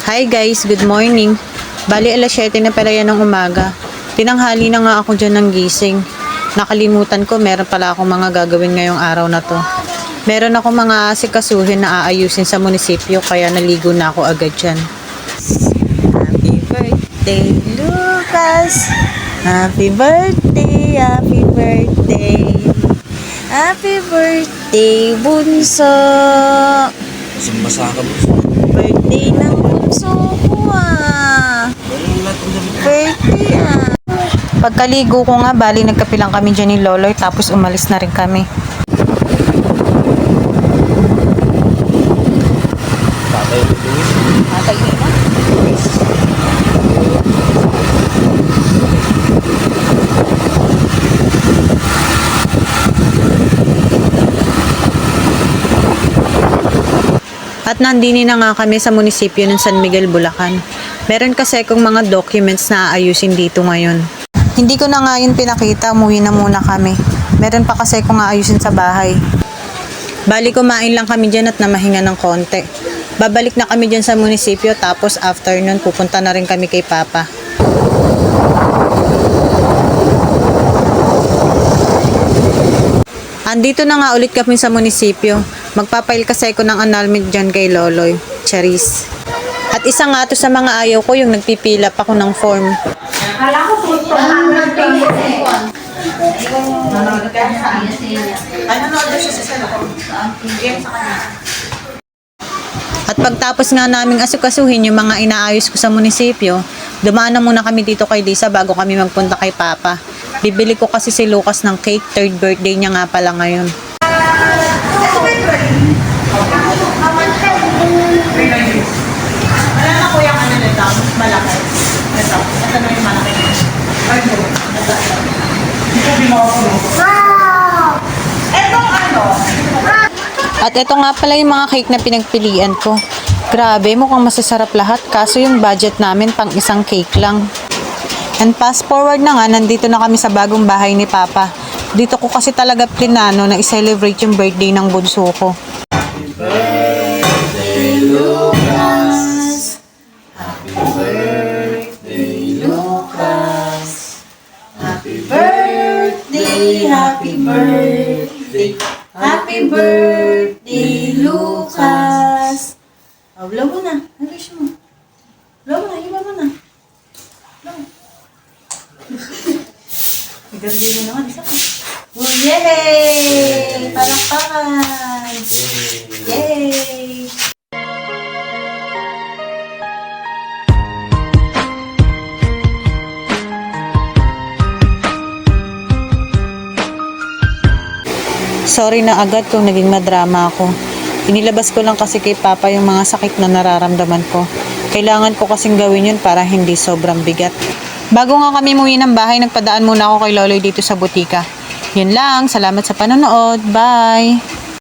Hi guys, good morning. Bali alas 7 na pala yan ng umaga. Tinanghali na nga ako dyan ng gising. Nakalimutan ko, meron pala akong mga gagawin ngayong araw na to. Meron ako mga asikasuhin na aayusin sa munisipyo, kaya naligo na ako agad dyan. Happy birthday, Lucas! Happy birthday, happy birthday. Happy birthday, bunso! Basa ka mo. Birthday ng bunso ko ah. Birthday ah. Pagkaligo ko nga, bali nagkapilang kami dyan ni Loloy, tapos umalis na rin kami. Tatay nila? At nandini na nga kami sa munisipyo ng San Miguel, Bulacan. Meron kasi akong mga documents na aayusin dito ngayon. Hindi ko na nga yun pinakita, umuwi na muna kami. Meron pa kasi akong aayusin sa bahay. Bali kumain lang kami dyan at namahinga ng konti. Babalik na kami dyan sa munisipyo, tapos after nun pupunta na rin kami kay Papa. Andito na nga ulit kami sa munisipyo. Magpapail kasi ako ng annulment dyan kay Loloy. Charis. At isa nga to sa mga ayaw ko, yung nagpipila pa ako ng form. At pagtapos nga naming asukasuhin yung mga inaayos ko sa munisipyo, dumaan na muna kami dito kay Lisa bago kami magpunta kay Papa. Bibili ko kasi si Lucas ng cake, 3rd birthday niya nga pala ngayon. Wala na kuya ka na nito, malaki. Ito na yung malaki. Wow! Etong ano? At ito nga pala yung mga cake na pinagpilian ko. Grabe, mukhang masasarap lahat, kaso yung budget namin pang isang cake lang. And fast forward na nga, nandito na kami sa bagong bahay ni Papa. Dito ko kasi talaga plinano na i-celebrate yung birthday ng bunso ko. Happy birthday, Lucas. Happy birthday, Lucas. Happy birthday, happy birthday. Happy birthday, Lucas. Oh, blow mo na. Alish mo. Blow mo na, iba mo na. Blow. Ganda mo naman, isa ka. Oh, yay! Palakpakan! Yay! Sorry na agad kung naging madrama ako. Inilabas ko lang kasi kay Papa yung mga sakit na nararamdaman ko. Kailangan ko kasing gawin yun para hindi sobrang bigat. Bago nga kami muwi ng bahay, nagpadaan muna ako kay Loloy dito sa butika. Yun lang, salamat sa panonood. Bye!